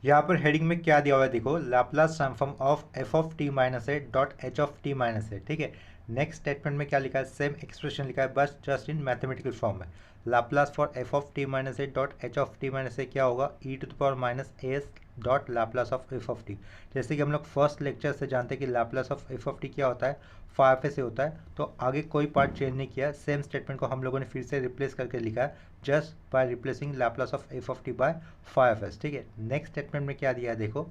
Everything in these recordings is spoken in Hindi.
यहाँ पर हेडिंग में क्या दिया हुआ है देखो, Laplace transform of f of t minus a dot h of t minus a. ठीक है, नेक्स्ट स्टेटमेंट में क्या लिखा है, सेम एक्सप्रेशन लिखा है बस जस्ट इन मैथमेटिकल फॉर्म में। Laplace for f of t minus a dot h of t minus a क्या होगा, e to the power minus s dot Laplace of f of t. जैसे कि हम लोग फर्स्ट लेक्चर से जानते हैं कि Laplace of f of T क्या होता है, फाइव से होता है। तो आगे कोई पार्ट चेंज नहीं किया, सेम स्टेटमेंट को हम लोगों ने फिर से रिप्लेस करके लिखा है just by replacing Laplace of f of T by five S. ठीक है, नेक्स्ट स्टेटमेंट में क्या दिया है देखो,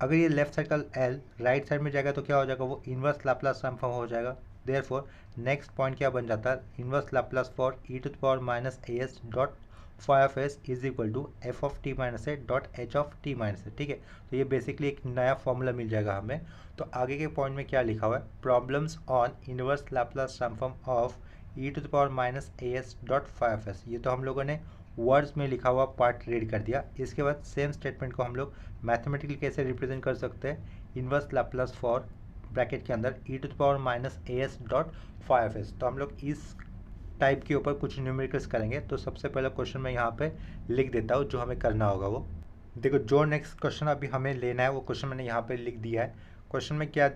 अगर ये लेफ्ट साइड का एल राइट साइड में जाएगा तो क्या हो जाएगा, वो इनवर्स लाप्लास ट्रांसफॉर्म हो जाएगा। देयरफॉर नेक्स्ट पॉइंट क्या बन जाता है, inverse Laplace for E to the power minus A S dot five s is equal to f of t minus a dot h of t minus a. ठीक है, तो ये बेसिकली एक नया फॉर्मूला मिल जाएगा हमें। तो आगे के पॉइंट में क्या लिखा हुआ है, problems on inverse Laplace transform of E to the power minus A S dot five S. ये तो हम लोगों ने वर्ड्स में लिखा हुआ पार्ट रीड कर दिया। इसके बाद सेम स्टेटमेंट को हम लोग मैथमेटिकली कैसे रिप्रेजेंट कर सकते हैं, इनवर्स लाप्लास फॉर ब्रैकेट के अंदर e to the power minus A S dot five s. तो हम लोग इस टाइप के ऊपर कुछ न्यूमेरिकल्स करेंगे। तो सबसे पहला क्वेश्चन मैं यहाँ पे लिख देता हूँ, जो हमें करना होगा वो देखो। जो नेक्स्ट क्वेश्चन अभी हमें लेना है वो क्वेश्चन मैंने यहाँ पे लिख दिया है। क्वेश्चन में क्या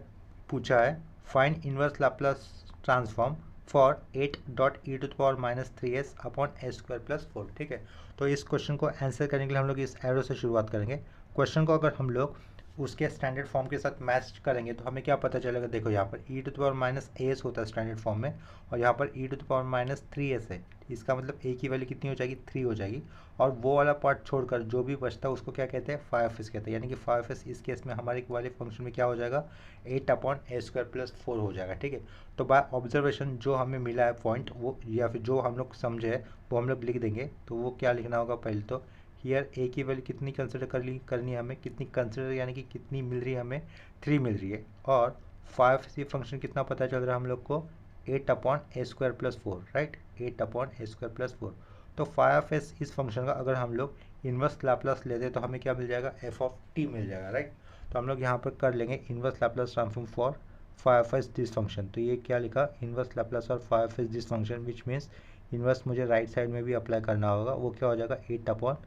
पूछा है, find inverse Laplace transform for 8 dot E to the power minus three S upon S square plus four. ठीक है, तो इस क्वेश्चन को आंसर करने के लिए हम लोग इस एरो से शुरुआत करेंगे। क्वेश्चन को अगर हम लोग उसके स्टैंडर्ड फॉर्म के साथ मैच करेंगे तो हमें क्या पता चलेगा, देखो यहाँ पर e to the power minus s होता है स्टैंडर्ड फॉर्म में, और यहाँ पर e to the power minus three s है। इसका मतलब ए की वैल्यू कितनी हो जाएगी, 3 हो जाएगी। और वो वाला पार्ट छोड़कर जो भी बचता है उसको क्या कहते हैं, फाइव एस कहते हैं। यानी कि फाइव एस इस केस में हमारे वाले फंक्शन में क्या हो जाएगा, 8 अपॉन ए स्क्वायर प्लस फोर हो जाएगा। ठीक है, तो बाय ऑब्जर्वेशन जो हमें मिला है पॉइंट, वो या फिर जो हम लोग समझे है वो हम लोग लिख देंगे। तो वो क्या लिखना होगा, पहले तो हियर ए की वैल्यू कितनी कंसिडर करनी है हमें, कितनी कंसिडर यानी कि कितनी मिल रही है हमें, 3 मिल रही है। और फाइव से फंक्शन कितना पता चल रहा है हम लोग को, 8 अपॉन ए square plus four, right, 8 upon ए स्क्वायर प्लस फोर। तो फाइव एस इस फंक्शन का अगर हम लोग इन्वर्स लाप्लास लेते तो हमें क्या मिल जाएगा, एफ ऑफ टी मिल जाएगा, राइट। तो हम लोग यहाँ पर कर लेंगे inverse Laplace transform for five S this function. तो ये क्या लिखा, inverse Laplace for five S this function, which means inverse मुझे राइट साइड में भी अप्लाई करना होगा। वो क्या हो जाएगा, 8 अपॉन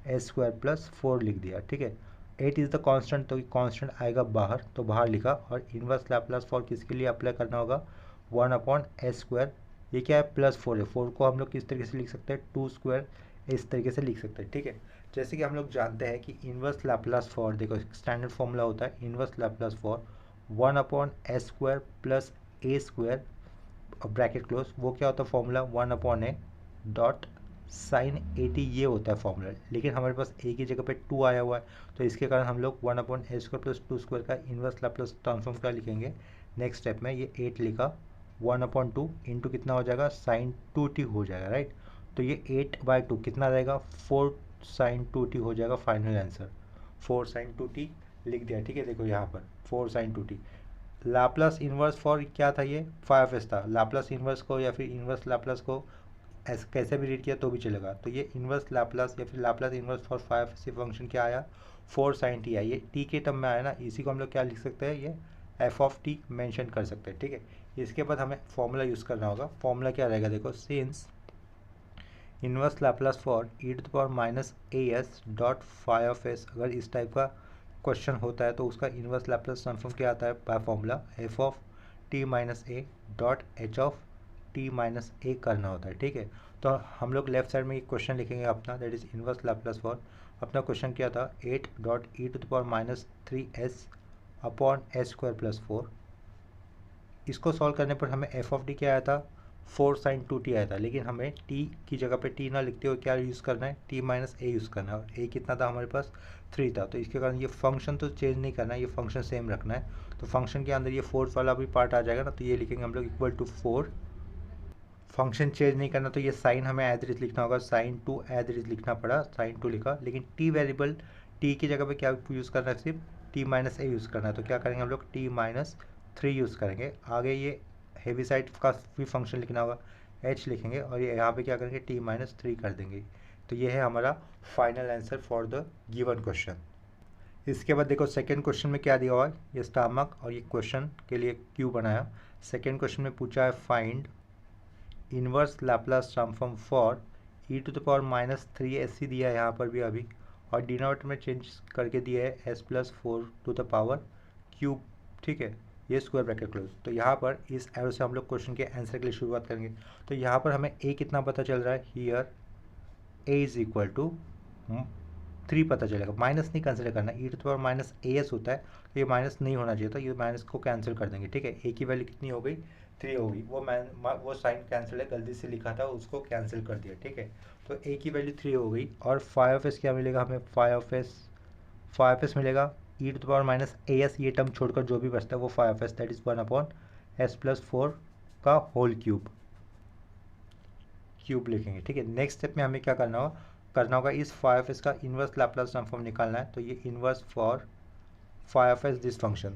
ए स्क्वायर प्लस फोर लिख दिया। ठीक है, 8 इज़ द कांस्टेंट, तो कांस्टेंट आएगा बाहर, तो बाहर लिखा। और इन्वर्स लैप्लास फॉर किसके लिए अप्लाई करना होगा, 1 अपॉन ए स्क्वायर, ये क्या है, प्लस फोर है। फोर को हम लोग किस तरीके से लिख सकते हैं, 2 स्क्वायर, इस तरीके से लिख सकते हैं। ठीक है, जैसे कि हम लोग जानते हैं कि इन्वर्स लैप्लास फॉर, देखो स्टैंडर्ड फॉर्मूला होता है inverse Laplace for 1 upon A square plus A square bracket close. वो क्या होता है formula, 1 upon A dot sine 80, ये होता है फॉर्मूला। लेकिन हमारे पास ए की जगह पे 2 आया हुआ है, तो इसके कारण हम लोग 1 अपॉन ए स्क्वायर प्लस टू स्क्वायर का इन्वर्स लाप्लास ट्रांसफॉर्म क्या लिखेंगे, नेक्स्ट स्टेप में ये 8 लिखा, 1 अपॉन टू इंटू कितना हो जाएगा, साइन 2t हो जाएगा, राइट। तो ये 8/2 कितना रहेगा, 4 साइन 2t हो जाएगा फाइनल आंसर, 4 साइन 2t लिख दिया। ठीक है, देखो यहाँ पर 4 sign 2t। Laplace inverse for क्या था, ये फाइव एस था। लाप्लास इन्वर्स को या फिर इन्वर्स लाप्लास को ऐसे कैसे भी रीड किया तो भी चलेगा। तो ये इन्वर्स लाप्लास या फिर लाप्लास इन्वर्स फॉर फाइव से फंक्शन क्या आया, 4 साइन टी आई, ये टी के टर्म में आया ना, इसी को हम लोग क्या लिख सकते हैं, ये एफ ऑफ टी मैंशन कर सकते हैं। ठीक है, इसके बाद हमें फॉर्मूला यूज़ करना होगा। फॉर्मूला क्या रहेगा, देखो since inverse Laplace for E to the power minus A S dot five of S, अगर इस टाइप का क्वेश्चन होता है तो उसका इन्वर्स लाप्लास ट्रांसफॉर्म क्या आता है, by formula f of t minus a dot h of t minus a करना होता है। ठीक है, तो हम लोग लेफ्ट साइड में एक क्वेश्चन लिखेंगे अपना, that is inverse Laplace for, अपना क्वेश्चन क्या था, 8 dot E to the power minus three S upon S square plus four. इसको सॉल्व करने पर हमें एफ ऑफ टी क्या आया था, 4 साइन 2t आया था। लेकिन हमें टी की जगह पे टी ना लिखते हुए क्या यूज़ करना है, टी माइनस ए यूज़ करना है। और ए कितना था हमारे पास, 3 था। तो इसके कारण ये फंक्शन तो चेंज नहीं करना है, ये फंक्शन सेम रखना है। तो फंक्शन के अंदर ये फोर्थ वाला भी पार्ट आ जाएगा ना, तो ये लिखेंगे हम लोग इक्वल टू 4, फंक्शन चेंज नहीं करना, तो ये साइन हमें एज इट लिखना होगा, साइन 2 एज इट लिखना पड़ा, साइन 2 लिखा। लेकिन टी वेरिएबल टी की जगह पे क्या यूज़ करना है, सिर्फ टी माइनस ए यूज़ करना है। तो क्या करेंगे हम लोग, टी माइनस 3 यूज़ करेंगे। आगे ये हेवी साइड का भी फंक्शन लिखना होगा, एच लिखेंगे, और ये यहाँ पे क्या करेंगे, टी माइनस 3 कर देंगे। तो ये है हमारा final answer for the given question. इसके बाद देखो सेकेंड क्वेश्चन में क्या दिया हुआ है, ये स्टामक और ये क्वेश्चन के लिए क्यू बनाया। सेकेंड क्वेश्चन में पूछा है find inverse Laplace transform for E to the power minus three S सी दिया है यहाँ पर भी अभी, और डिनोमिनेटर में चेंज करके दिया है S plus 4 to the power cube, ठीक है, ये स्क्वायर ब्रैकेट क्लोज। तो यहाँ पर इस एरो से हम लोग क्वेश्चन के आंसर के लिए शुरुआत करेंगे। तो यहाँ पर हमें ए कितना पता चल रहा है, here a is equal to 3 पता चलेगा, माइनस नहीं कंसिडर करना, e to the power minus A s होता है, तो ये माइनस नहीं होना चाहिए था, ये माइनस को कैंसिल कर देंगे, ठीक है। ए की वैल्यू कितनी हो गई, 3 हो गई, वो साइन कैंसिल है, गलती से लिखा था उसको कैंसिल कर दिया, ठीक है। तो ए की वैल्यू 3 हो गई और 5 क्या मिलेगा हमें, 5 मिलेगा e to the power minus A s, ये टर्म छोड़कर जो भी बचता है वो 5 दैट इज 1/s+4 का होल क्यूब लिखेंगे, ठीक है। नेक्स्ट स्टेप में हमें क्या करना होगा इस 5s का इन्वर्स लैप्लास ट्रांसफॉर्म निकालना है। तो ये inverse for 5s this function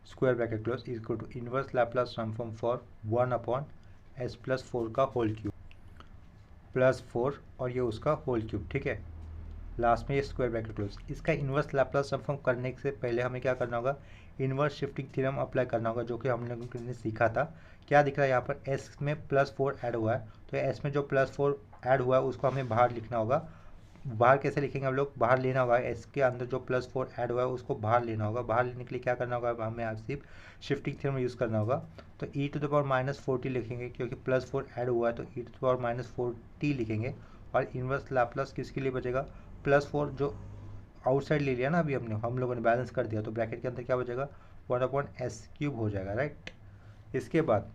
square bracket close is equal to inverse Laplace transform for 1/s+4 का होल क्यूब प्लस 4 और ये उसका होल क्यूब, ठीक है। लास्ट में ये स्क्वायर ब्रैकेट क्लोज। इसका इन्वर्स लैप्लास ट्रांसफॉर्म करने से पहले हमें क्या करना होगा, इन्वर्स शिफ्टिंग थ्योरम अप्लाई करना होगा, जो कि हम लोगों ने सीखा था। क्या दिख रहा है यहाँ पर, एस में +4 ऐड हुआ है, तो एस में जो +4 ऐड हुआ है उसको हमें बाहर लिखना होगा। बाहर कैसे लिखेंगे हम लोग, बाहर लेना होगा, एस के अंदर जो +4 ऐड हुआ है उसको बाहर लेना होगा। बाहर लेने के लिए क्या करना होगा, हमें आप सिर्फ शिफ्टिंग थ्योरम यूज़ करना होगा। तो ई टू द पावर -40 लिखेंगे, क्योंकि +4 ऐड हुआ है तो ई टू द पावर -40 लिखेंगे। और इन्वर्स लैप्लास किसके लिए बचेगा, +4 जो आउटसाइड ले लिया ना अभी हम लोगों ने बैलेंस कर दिया, तो ब्रैकेट के अंदर क्या बचेगा, 1/s³ हो जाएगा, राइट। इसके बाद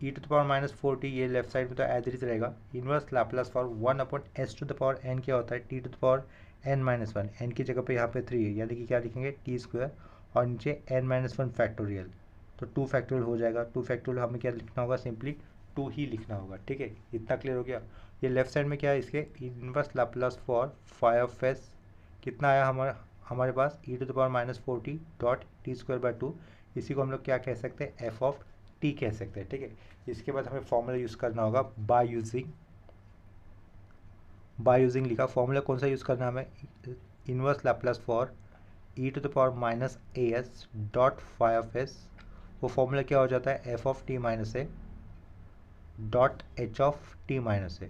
ई टू द पावर -40 ये लेफ्ट साइड में तो एज इट इज रहेगा। इन्वर्स लैप्लास फॉर 1/s⁴n क्या होता है, T to the power n-1, n की जगह पे यहाँ पे 3 है, यानी कि क्या लिखेंगे t² और नीचे n-1 फैक्टोरियल, तो 2 फैक्टोरियल हो जाएगा। 2 फैक्टोरियल हमें क्या लिखना होगा, सिंपली 2 ही लिखना होगा, ठीक है। इतना क्लियर हो गया। ये लेफ्ट साइड में क्या है, इसके इन्वर्स लैप्लास फॉर 5s कितना आया हमारे पास, e to the power -40 dot t²/2, इसी को हम लोग क्या कह सकते हैं, f(t) कह सकते हैं, ठीक है। इसके बाद हमें फॉर्मूला यूज़ करना होगा बाय यूजिंग लिखा फॉर्मूला कौन सा यूज़ करना है हमें, inverse Laplace for E to the power -as dot 5s, वो फॉर्मूला क्या हो जाता है, f(t - a) dot h(t - a)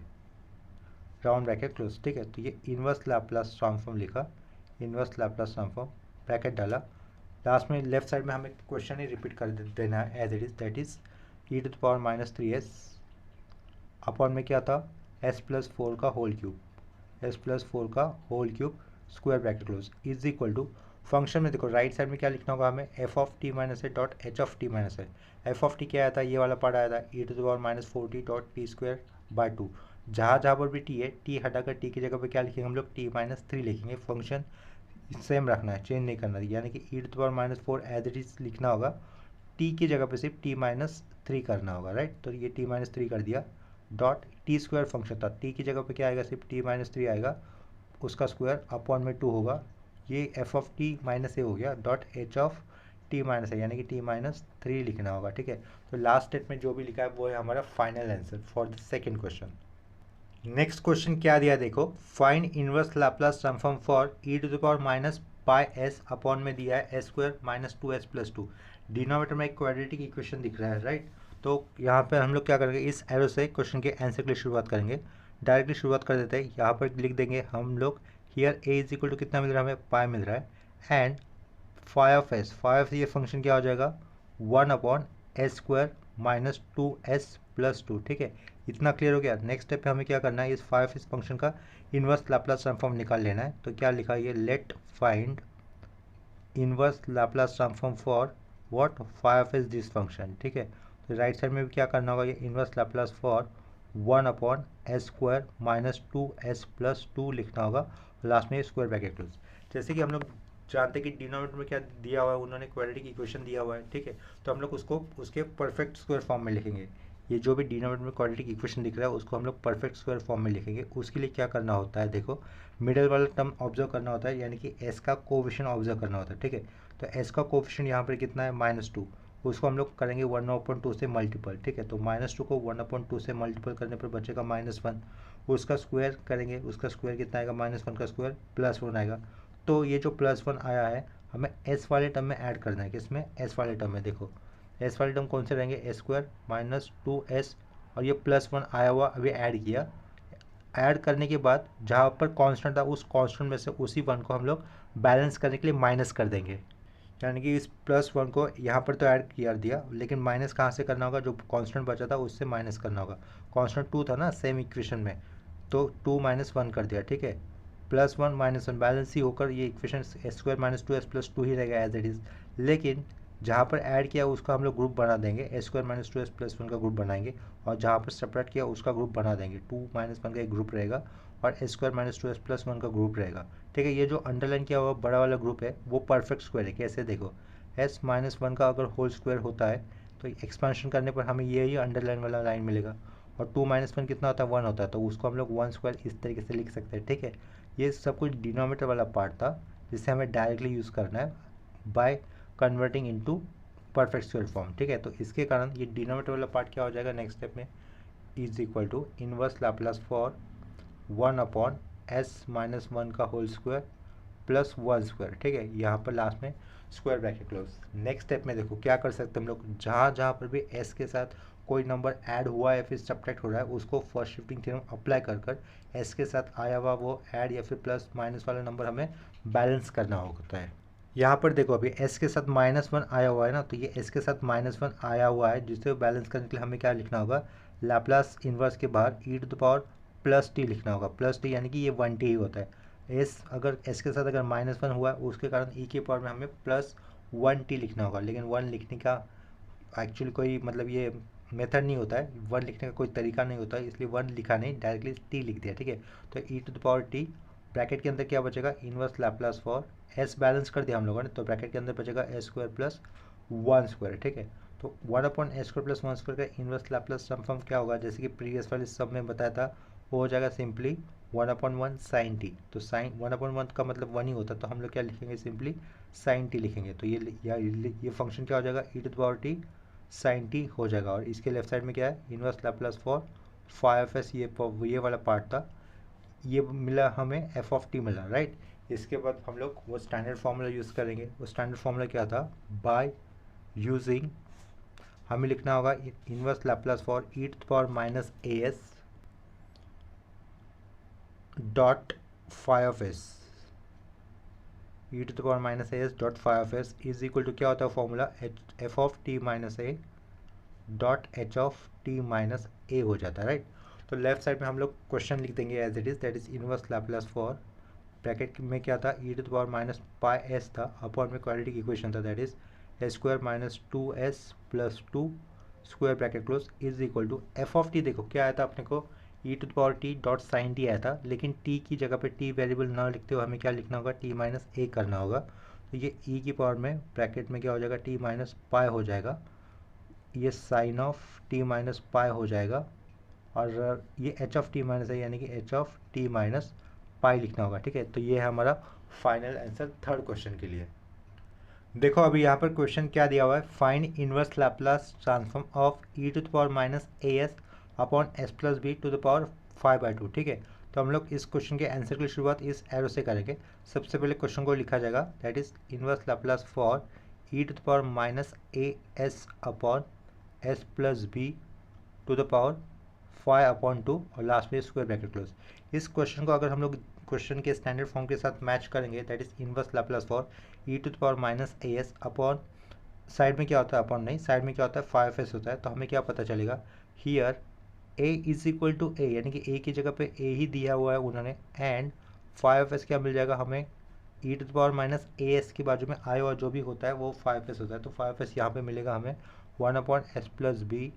round bracket close, ठीक है। तो ये इन्वर्स लैप्लास ट्रांसफॉर्म लिखा, इन्वर्स लैप्लास ट्रांसफॉर्म ब्रैकेट डाला, लास्ट में लेफ्ट साइड में हमें क्वेश्चन ही रिपीट कर देना है as it is, that is E to the power -3s upon में क्या था, s+4 का होल क्यूब, s+4 का whole cube square bracket close is equal to function में देखो राइट साइड में क्या लिखना होगा हमें, f(t - a) डॉट h(t - a), f(t) क्या आया था, ये वाला पार्ट आया था e to the power -40 dot t²/2। जहाँ पर भी t है, t हटाकर t की जगह पे क्या लिखेंगे हम लोग, t-3 लिखेंगे। फंक्शन सेम रखना है, चेंज नहीं करना, यानी कि e to the power -4 as it is लिखना होगा, t की जगह पे सिर्फ t-3 करना होगा, राइट। तो ये t-3 कर दिया डॉट t² फंक्शन था, t की जगह पे क्या आएगा, सिर्फ t-3 आएगा, उसका स्क्वायर अपॉन में 2 होगा, ये f(t - a) हो गया डॉट h(t - a), यानी कि t-3 लिखना होगा, ठीक है। तो लास्ट स्टेप में जो भी लिखा है वो है हमारा final answer for the second question. Next question क्या दिया देखो, find inverse Laplace transform for E to the power -πs upon में दिया है s² -2s+2। डिनोमिनेटर में एक क्वाड्रेटिक इक्वेशन दिख रहा है, राइट। तो यहाँ पर हम लोग क्या करेंगे, इस एरो से क्वेश्चन के आंसर के लिए शुरुआत करेंगे, डायरेक्टली शुरुआत कर देते हैं। यहाँ पर लिख देंगे हम लोग, here a is equal to कितना मिल रहा है हमें, पाई मिल रहा है, एंड 5s ये फंक्शन क्या हो जाएगा, 1/s² -2s+2, ठीक है। इतना क्लियर हो गया। नेक्स्ट स्टेप पे हमें क्या करना है, इस 5s फंक्शन का इन्वर्स लैप्लास ट्रांसफॉर्म निकाल लेना है। तो क्या लिखा है ये, let find inverse Laplace transform for what, 5s this function, ठीक है। तो राइट साइड में भी क्या करना होगा, ये inverse Laplace for 1/s² -2s+2 लिखना होगा, लास्ट में स्क्वायर ब्रैकेट क्लोज। जैसे कि हम लोग जानते हैं कि डिनोमिनेटर में क्या दिया हुआ है, उन्होंने क्वाड्रेटिक इक्वेशन दिया हुआ है, ठीक है। तो हम लोग उसको उसके परफेक्ट स्क्वायर फॉर्म में लिखेंगे। ये जो भी डिनोमिनेटर में क्वाड्रेटिक इक्वेशन दिख रहा है उसको हम लोग परफेक्ट स्क्वायर फॉर्म में लिखेंगे। उसके लिए क्या करना होता है, देखो मिडिल वाला टर्म ऑब्जर्व करना होता है, यानी कि एस का कोएफिशिएंट ऑब्जर्व करना होता है, ठीक है। तो एस का कोएफिशिएंट यहाँ पर कितना है, -2, उसको हम लोग करेंगे 1/2 से मल्टीपल, ठीक है। तो -2 को 1/2 से मल्टीपल करने पर बचेगा -1, उसका स्क्वायर करेंगे, उसका स्क्वायर कितना आएगा, -1 का स्क्वायर +1 आएगा। तो ये जो +1 आया है हमें एस वाले टर्म में ऐड करना है, किसमें, एस वाले टर्म में। देखो एस वाले टर्म कौन से रहेंगे, s² -2s और ये +1 आया हुआ अभी ऐड किया, ऐड करने के बाद जहाँ पर कांस्टेंट था उस कांस्टेंट में से उसी वन को हम लोग बैलेंस करने के लिए माइनस कर देंगे। यानी कि इस +1 को यहाँ पर तो ऐड कर दिया, लेकिन माइनस कहाँ से करना होगा, जो कांस्टेंट बचा था उससे माइनस करना होगा। कांस्टेंट 2 था ना सेम इक्वेशन में, तो 2 - 1 कर दिया, ठीक है। +1 - 1 बैलेंस ही होकर ये इक्वेशन s² - 2s + 2 ही रहेगा एज इट इज़। लेकिन जहाँ पर ऐड किया उसका हम लोग ग्रुप बना देंगे, s² - 2s + 1 का ग्रुप बनाएंगे, और जहाँ पर सेपरेट किया उसका ग्रुप बना देंगे, 2 - 1 का एक ग्रुप रहेगा और s² - 2s + 1 का ग्रुप रहेगा, ठीक है। ये जो अंडरलाइन किया हुआ बड़ा वाला ग्रुप है वो परफेक्ट स्क्वायर है। कैसे देखो, s - 1 का अगर होल स्क्वायर होता है तो एक्सपेंशन करने पर हमें यही अंडरलाइन वाला लाइन मिलेगा, और 2 - 1 कितना होता है, 1 होता है, तो उसको हम लोग 1² इस तरीके से लिख सकते हैं, ठीक है। ये सब कुछ डिनोमीटर वाला पार्ट था जिसे हमें डायरेक्टली यूज़ करना है by converting into perfect square form, ठीक है। तो इसके कारण ये डिनोमीटर वाला पार्ट क्या हो जाएगा नेक्स्ट स्टेप में, is equal to inverse Laplace for 1/s-1 का होल स्क्वायर प्लस 1², ठीक है। यहाँ पर लास्ट में square bracket close. Next step में देखो क्या कर सकते हैं हम लोग, जहाँ जहाँ पर भी s के साथ कोई नंबर ऐड हुआ है फिर सब्ट्रैक्ट हो रहा है उसको फर्स्ट शिफ्टिंग थ्योरम अप्लाई कर कर s के साथ आया हुआ वो ऐड या फिर प्लस माइनस वाला नंबर हमें बैलेंस करना होता है। यहाँ पर देखो अभी s के साथ -1 आया हुआ है ना, तो ये s के साथ -1 आया हुआ है, जिसे बैलेंस करने के लिए हमें क्या लिखना होगा, लाप्लास इन्वर्स के बाहर e⁻+t लिखना होगा। +t यानी कि ये 1t ही होता है। s अगर s के साथ अगर -1 हुआ है उसके कारण e के पावर में हमें +1t लिखना होगा, लेकिन 1 लिखने का एक्चुअली कोई मतलब ये मेथड नहीं होता है, 1 लिखने का कोई तरीका नहीं होता है, इसलिए 1 लिखा नहीं, डायरेक्टली t लिख दिया, ठीक है। तो e⁻t ब्रैकेट के अंदर क्या बचेगा, inverse Laplace for s balance कर दिया हम लोगों ने, तो ब्रैकेट के अंदर बचेगा s² + 1², ठीक है। तो 1/s² + 1² का इनवर्स लैप्लास ट्रांसफॉर्म क्या होगा, जैसे कि प्रीवियस वाले सब में बताया था, वो हो जाएगा सिंपली 1/1 sin t। तो साइन 1/1 का मतलब 1 ही होता है, तो हम लोग क्या लिखेंगे, सिंपली sin t लिखेंगे। तो ये फंक्शन क्या हो जाएगा, e⁻t sin t हो जाएगा। और इसके लेफ्ट साइड में क्या है, इनवर्स लैप्लास फॉर 5s, ये वाला पार्ट था, ये मिला हमें f मिला, राइट। इसके बाद हम लोग वो स्टैंडर्ड फार्मूला यूज़ करेंगे। वो स्टैंडर्ड फार्मूला क्या था, बाय यूजिंग हमें लिखना होगा inverse Laplace for e⁻−as dot φ(s), e⁻−as.φ(s) is equal to क्या होता है फॉर्मूला, f(t−a) डॉट h(t−a) हो जाता है, राइट। तो लेफ्ट साइड में हम लोग क्वेश्चन लिख देंगे as it is, that is inverse Laplace for, bracket में क्या था, e⁻−πs था, अपॉन में क्वाड्रेटिक इक्वेशन था, that is s² - 2s + 2 square bracket close is equal to f(t). देखो क्या आया था अपने को, e⁻t.sin t आया था, लेकिन t की जगह पे t वेरिएबल ना लिखते हुए हमें क्या लिखना होगा, t-a करना होगा। तो ये e की पावर में ब्रैकेट में क्या हो जाएगा, t-π हो जाएगा, ये साइन ऑफ t-π हो जाएगा, और ये h(t-a) यानी कि h(t-π) लिखना होगा, ठीक है। तो ये है हमारा फाइनल आंसर थर्ड क्वेश्चन के लिए। देखो अभी यहाँ पर क्वेश्चन क्या दिया हुआ है, find inverse Laplace transform of e⁻−as upon s + b⁵ 5/2, ठीक है। तो हम लोग इस क्वेश्चन के आंसर की शुरुआत इस एरो से करेंगे। सबसे पहले क्वेश्चन को लिखा जाएगा, that is inverse Laplace for e⁻−as upon s + b⁵ 5/2 और लास्ट में स्क्वायर ब्रैकेट क्लोज। इस क्वेश्चन को अगर हम लोग क्वेश्चन के स्टैंडर्ड फॉर्म के साथ मैच करेंगे, that is inverse Laplace for e⁻−as upon, side में क्या होता है अपॉन नहीं, साइड में क्या होता है 5s होता है, तो हमें क्या पता चलेगा, here a is equal to a, यानी कि a की जगह पे a ही दिया हुआ है उन्होंने, एंड 5s क्या मिल जाएगा हमें, e⁻−as के बाजू में आया हुआ जो भी होता है वो 5s होता है, तो 5s यहाँ पे मिलेगा हमें 1/s + b⁵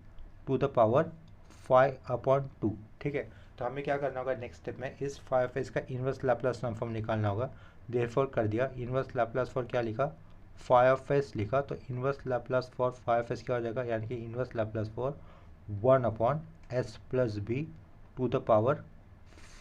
5/2, ठीक है। तो हमें क्या करना होगा नेक्स्ट स्टेप में, इस 5s का इनवर्स लैप्लास ट्रांसफॉर्म निकालना होगा। देयरफॉर कर दिया, इनवर्स लैप्लास फॉर क्या लिखा, 5s लिखा, तो इनवर्स लैप्लास फॉर 5s क्या हो जाएगा, यानी कि inverse Laplace for 1/s + b⁵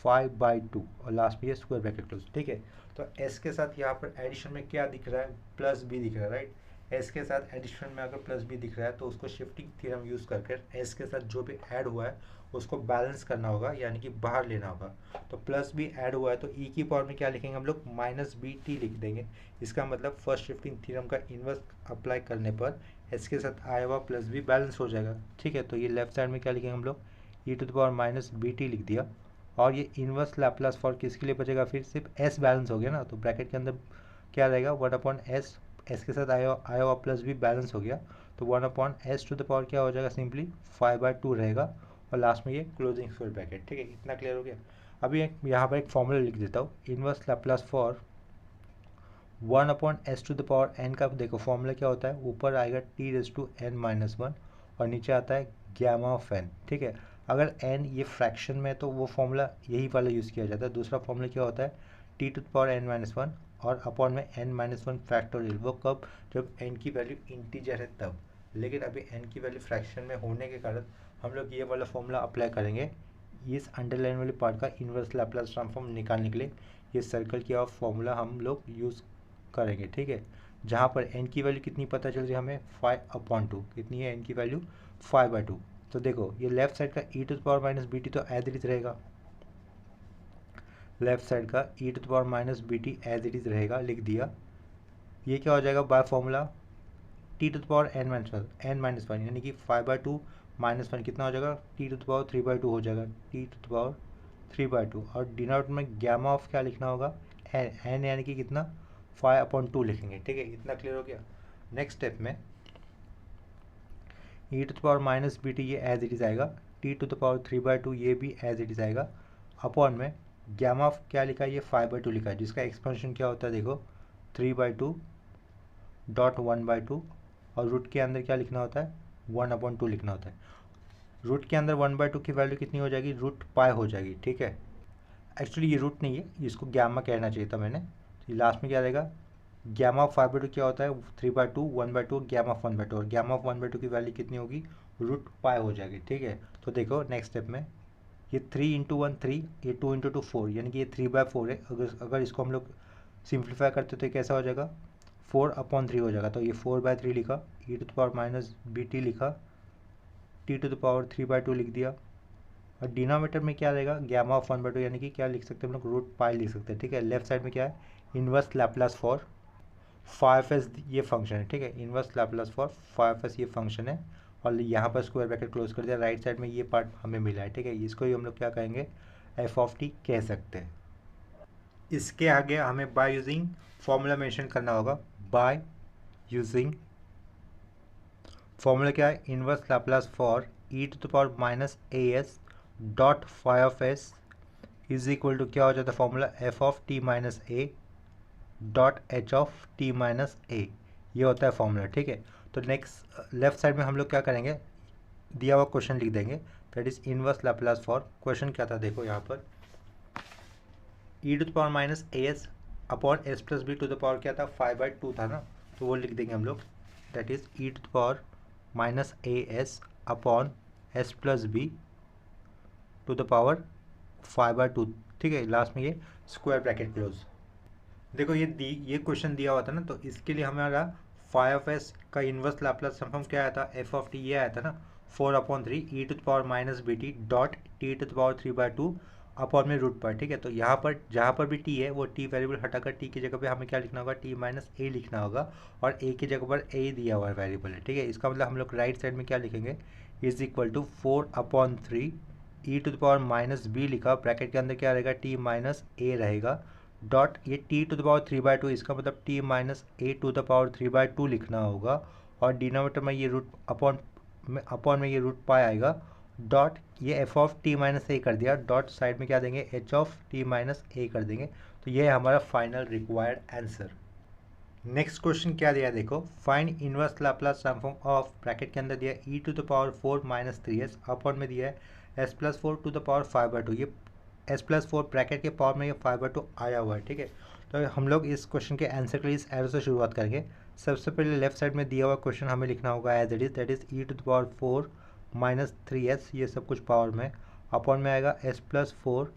5/2 और लास्ट में ये स्क्वायर ब्रैकेट क्लोज, ठीक है। तो s के साथ यहाँ पर एडिशन में क्या दिख रहा है, +b दिख रहा है, राइट। s के साथ एडिशन में अगर +b दिख रहा है तो उसको शिफ्टिंग थ्योरम यूज़ करके s के साथ जो भी ऐड हुआ है उसको बैलेंस करना होगा, यानी कि बाहर लेना होगा। तो +b ऐड हुआ है तो e की पावर में क्या लिखेंगे हम लोग, -bt लिख देंगे। इसका मतलब फर्स्ट शिफ्टिंग थ्योरम का इन्वर्स अप्लाई करने पर s के साथ आया हुआ +b बैलेंस हो जाएगा, ठीक है। तो ये लेफ्ट साइड में क्या लिखेंगे हम लोग, e⁻−bt लिख दिया, और ये इन्वर्स लैप्लास फॉर किसके लिए बचेगा, फिर सिर्फ एस बैलेंस हो गया ना, तो ब्रैकेट के अंदर क्या रहेगा 1/s, एस के साथ आया प्लस भी बैलेंस हो गया, तो 1/s टू द पावर क्या हो जाएगा, सिंपली 5/2 रहेगा, और लास्ट में ये क्लोजिंग स्क्वायर ब्रैकेट। ठीक है, इतना क्लियर हो गया। अभी एक यहाँ पर एक फॉर्मूला लिख देता हूँ, inverse Laplace for 1/s to the power n का देखो फॉर्मूला क्या होता है, ऊपर आएगा t⁻n-1 और नीचे आता है गैमा ऑफ n। ठीक है, अगर n ये फ्रैक्शन में है तो वो फॉर्मूला यही वाला यूज़ किया जाता है। दूसरा फॉर्मूला क्या होता है, t⁻n-1 और अपॉन में n-1 फैक्टोरियल, वो कब, जब n की वैल्यू इंटीजर है तब। लेकिन अभी n की वैल्यू फ्रैक्शन में होने के कारण हम लोग ये वाला फॉर्मूला अप्लाई करेंगे इस अंडरलाइन वाले पार्ट का इन्वर्स लैप्लास ट्रांसफॉर्म निकालने के लिए। ये सर्कल किया हुआ फॉर्मूला हम लोग यूज़ करेंगे। ठीक है, जहाँ पर n की वैल्यू कितनी पता चल रही है हमें, 5/2। कितनी है n की वैल्यू, 5/2। तो देखो ये लेफ्ट साइड का e⁻−bt तो एज इट इज रहेगा, लेफ्ट साइड का e⁻−bt एज इट इज रहेगा, लिख दिया। ये क्या हो जाएगा बाय फॉर्मूला t⁻n-1 यानी कि 5/2 -1 कितना हो जाएगा, t⁻3/2 हो जाएगा, t⁻3/2। और डिनोट में गैमा ऑफ क्या लिखना होगा, n यानी कि कितना 5/2 लिखेंगे। ठीक है, इतना क्लियर हो गया। नेक्स्ट स्टेप में e⁻−bt ये एज इट इज आएगा, t⁻3/2 ये भी एज इट इज आएगा, अपॉन में गैमा ऑफ क्या लिखा है, ये 5/2 लिखा है, जिसका एक्सपेंशन क्या होता है देखो 3/2 डॉट 1/2, और रूट के अंदर क्या लिखना होता है 1/2 लिखना होता है। रूट के अंदर 1/2 की वैल्यू कितनी हो जाएगी, रूट पाई हो जाएगी। ठीक है, एक्चुअली ये रूट नहीं है, इसको गैमा कहना चाहिए था मैंने। लास्ट में क्या रहेगा, गैमा ऑफ 5/2 क्या होता है 3/2 1/2 गैमा ऑफ 1/2, और गैमा ऑफ 1/2 की वैल्यू कितनी होगी, रूट पाई हो जाएगी। ठीक है, तो देखो नेक्स्ट स्टेप में ये 3 × 1 3, ये 2 × 2 4, यानी कि ये 3/4 है। अगर इसको हम लोग सिंप्लीफाई करते तो ये कैसा हो जाएगा 4/3 हो जाएगा। तो ये 4/3 लिखा, e⁻−bt लिखा, t⁻3/2 लिख दिया, और डिनोमिनेटर में क्या रहेगा गैमा ऑफ 1/2, यानी कि क्या लिख सकते हैं हम लोग, रूट पाई लिख सकते हैं। ठीक है, लेफ्ट साइड में क्या है, इन्वर्स लैप्लास फॉर 5s ये फंक्शन है। ठीक है, इन्वर्स लैप्लास फॉर 5s ये फंक्शन है, और यहाँ पर स्क्वायर ब्रैकेट क्लोज कर दिया। राइट साइड में ये पार्ट हमें मिला है। ठीक है, इसको ही हम लोग क्या कहेंगे, f(t) कह सकते हैं। इसके आगे हमें बाय यूजिंग फॉर्मूला मेंशन करना होगा, बाय यूजिंग फॉर्मूला क्या है, inverse Laplace for e⁻−as dot 5s is equal to क्या हो जाता है फॉर्मूला, f(t−a) डॉट h(t−a), ये होता है फॉर्मूला। ठीक है, तो नेक्स्ट लेफ्ट साइड में हम लोग क्या करेंगे, दिया हुआ क्वेश्चन लिख देंगे, that is inverse Laplace for, question क्या था देखो यहाँ पर, e⁻−as upon s plus b to the power क्या था 5/2 था ना, तो वो लिख देंगे हम लोग, that is e⁻−as upon s plus b to the power 5/2। ठीक है, लास्ट में ये स्क्वायर ब्रैकेट क्लोज। देखो ये क्वेश्चन दिया हुआ था ना, तो इसके लिए हमारा 5s का इन्वर्स लैप्लास ट्रांसफॉर्म क्या आया था, f(t) ये आया था ना 4/3 e⁻−bt डॉट t⁻3/2 अपॉन में रूट पर। ठीक है, तो यहाँ पर जहाँ पर भी t है वो t वेरिएबल हटाकर t की जगह पे हमें क्या लिखना होगा, t-a लिखना होगा, और a की जगह पर a दिया हुआ वेरिएबल है। ठीक है, इसका मतलब हम लोग राइट साइड में क्या लिखेंगे, इज इक्वल टू 4/3 e⁻−b लिखा, ब्रैकेट के अंदर क्या रहेगा t-a रहेगा, डॉट ये t⁻3/2, इसका मतलब t-a⁻3/2 लिखना होगा, और डिनोमिनेटर में ये रूट अपॉन में ये रूट पाई आएगा, डॉट ये f(t−a) कर दिया, डॉट साइड में क्या देंगे h(t−a) कर देंगे। तो ये है हमारा final required answer. Next question क्या दिया देखो, find inverse Laplace transform of, bracket के अंदर दिया e⁻4 - 3s, अपॉन में दिया है s+4 टू द पावर 5/2, ये s+4 ब्रैकेट के पावर में ये 5/2 आया हुआ है। ठीक है, तो हम लोग इस क्वेश्चन के आंसर के लिए इस एरो से शुरुआत करेंगे। सबसे पहले लेफ्ट साइड में दिया हुआ क्वेश्चन हमें लिखना होगा as it is, that is e⁻4 - 3s, ये सब कुछ पावर में, अपॉन में आएगा s+4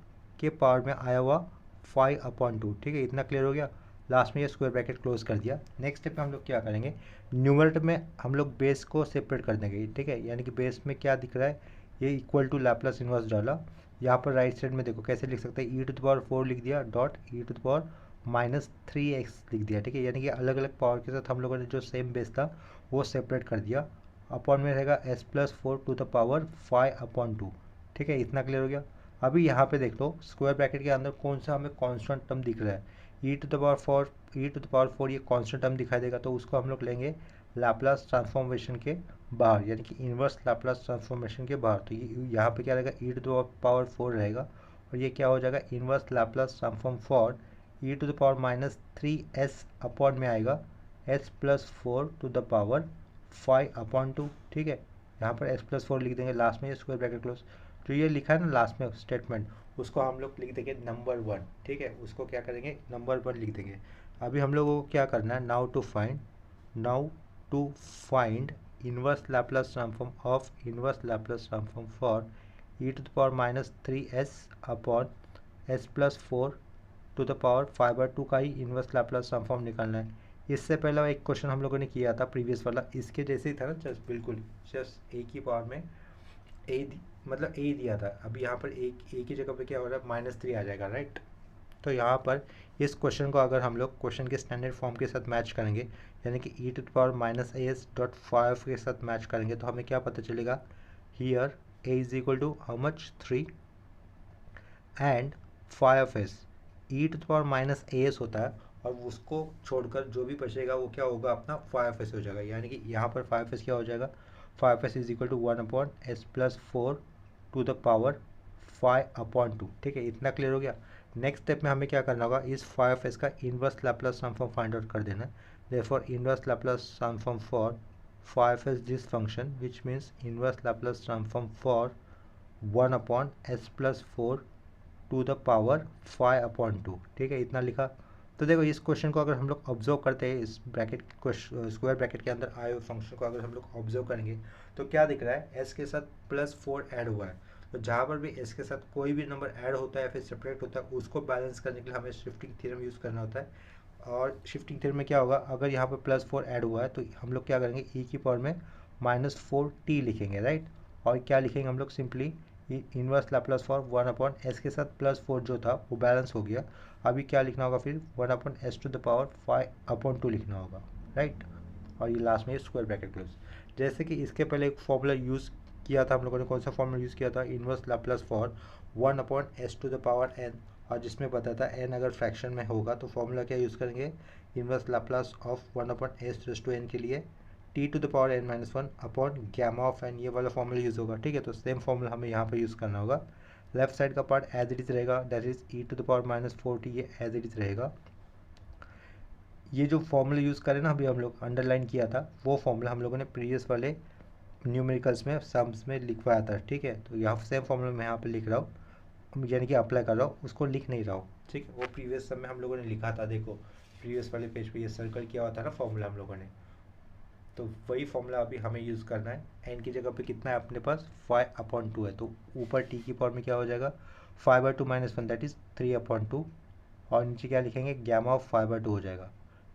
के पावर में आया हुआ 5/2। ठीक है, इतना क्लियर हो गया। लास्ट में ये स्क्वायर ब्रैकेट क्लोज कर दिया। नेक्स्ट स्टेप में हम लोग क्या करेंगे, न्यूमरेटर में हम लोग बेस को सेपरेट कर देंगे। ठीक है, यानी कि बेस में क्या दिख रहा है, ये इक्वल टू लैप्लास इन्वर्स डाला, यहाँ पर राइट साइड में देखो कैसे लिख सकते हैं, e⁻4 लिख दिया डॉट e⁻−3x लिख दिया। ठीक है, यानी कि अलग अलग पावर के साथ हम लोगों ने जो सेम बेस था वो सेपरेट कर दिया, अपॉन में रहेगा s+4 टू द पावर 5/2। ठीक है, इतना क्लियर हो गया। अभी यहाँ पे देख लो स्क्वायर ब्रैकेट के अंदर कौन सा हमें कांस्टेंट टर्म दिख रहा है, e⁴ ये कांस्टेंट टर्म दिखाई देगा, तो उसको हम लोग लेंगे लाप्लास ट्रांसफॉर्मेशन के बाहर, यानी कि इन्वर्स लाप्लास ट्रांसफॉर्मेशन के बाहर। तो ये यहाँ पे क्या रहेगा, e⁴ रहेगा, और ये क्या हो जाएगा, inverse Laplace transform for e⁻³ upon में आएगा s+4⁵/2। ठीक है, यहाँ पर s+4 लिख देंगे, लास्ट में ये स्क्वायर ब्रैकेट क्लोज। जो ये लिखा है ना लास्ट में स्टेटमेंट, उसको हम लोग लिख देंगे नंबर 1। ठीक है, उसको क्या करेंगे, नंबर 1 लिख देंगे। अभी हम लोगों को क्या करना है, now to find inverse Laplace transform of inverse Laplace transform for e⁻³ upon s+4⁵/2 का ही इनवर्स लैप्लास ट्रांसफॉर्म निकालना है। इससे पहले एक क्वेश्चन हम लोगों ने किया था प्रीवियस वाला, इसके जैसे ही था ना, जस्ट बिल्कुल जस्ट ए की पावर में मतलब ए दिया था। अभी यहाँ पर ए की जगह पे क्या हो रहा है, -3 आ जाएगा, राइट। तो यहाँ पर इस क्वेश्चन को अगर हम लोग क्वेश्चन के स्टैंडर्ड फॉर्म के साथ मैच करेंगे, यानी कि e⁻⁻as.5 के साथ मैच करेंगे, तो हमें क्या पता चलेगा, here a is equal to how much 3 and 5s e⁻⁻as होता है, और उसको छोड़कर जो भी बचेगा वो क्या होगा, अपना 5s हो जाएगा। यानी कि यहाँ पर 5s क्या हो जाएगा, 5s is equal to 1/s+4⁵/5/2। ठीक है, इतना क्लियर हो गया। नेक्स्ट स्टेप में हमें क्या करना होगा, इस 5s का inverse Laplace transform find out कर देना है। Therefore inverse Laplace transform for 5s this function which means inverse Laplace transform for 1/s+4⁵5/2। ठीक है, इतना लिखा। तो देखो इस क्वेश्चन को अगर हम लोग ऑब्जर्व करते हैं, इस ब्रैकेट स्क्वायर ब्रैकेट के अंदर आए हुए फंक्शन को अगर हम लोग ऑब्जर्व करेंगे, तो क्या दिख रहा है, s के साथ +4 ऐड हुआ है। तो जहाँ पर भी s के साथ कोई भी नंबर ऐड होता है या फिर सेपरेट होता है, उसको बैलेंस करने के लिए हमें शिफ्टिंग थ्योरम यूज़ करना होता है। और शिफ्टिंग थ्योरम में क्या होगा, अगर यहाँ पर +4 ऐड हुआ है तो हम लोग क्या करेंगे, e की पावर में -4t लिखेंगे, राइट। और क्या लिखेंगे हम लोग, simply inverse Laplace for 1/s के साथ +4 जो था वो बैलेंस हो गया। अभी क्या लिखना होगा, फिर 1/s⁵5/2 लिखना होगा, राइट। और ये लास्ट में स्क्वायर ब्रैकेट क्लोज। जैसे कि इसके पहले एक फॉर्मूला यूज़ किया था हम लोगों ने, कौन सा फॉर्मूला यूज़ किया था, इनवर्स लैप्लास फॉर 1/s⁴n, और जिसमें बताया था n अगर फ्रैक्शन में होगा तो फॉर्मूला क्या यूज़ करेंगे, इनवर्स लैप्लास ऑफ 1/s⁴n के लिए t⁻n−1 upon gamma of n, ये वाला फॉर्मूला यूज़ होगा। ठीक है, तो सेम फॉर्मूला हमें यहाँ पे यूज़ करना होगा। लेफ्ट साइड का पार्ट एज इट इज़ रहेगा, दैट इज e⁻⁻4t, ये एज इट इज़ रहेगा। ये जो फॉर्मूला यूज़ करें ना, अभी हम लोग अंडरलाइन किया था, वो फॉर्मूला हम लोगों ने प्रीवियस वाले न्यूमेरिकल्स में सम्स में लिखवाया था। ठीक है, तो यहाँ सेम फॉर्मूला मैं यहाँ पे लिख रहा हूँ, यानी कि अप्लाई कर रहा हूँ, उसको लिख नहीं रहा हूँ। ठीक है, वो प्रीवियस सब में हम लोगों ने लिखा था, देखो प्रीवियस वाले पेज पे ये सर्कल किया हुआ था ना फॉर्मूला हम लोगों ने, तो वही फॉर्मूला अभी हमें यूज़ करना है। n की जगह पे कितना है अपने पास, 5/2 है, तो ऊपर t की पावर में क्या हो जाएगा, 5/2 - 1 दैट इज 3/2, और नीचे क्या लिखेंगे, गैमा ऑफ 5/2 हो जाएगा।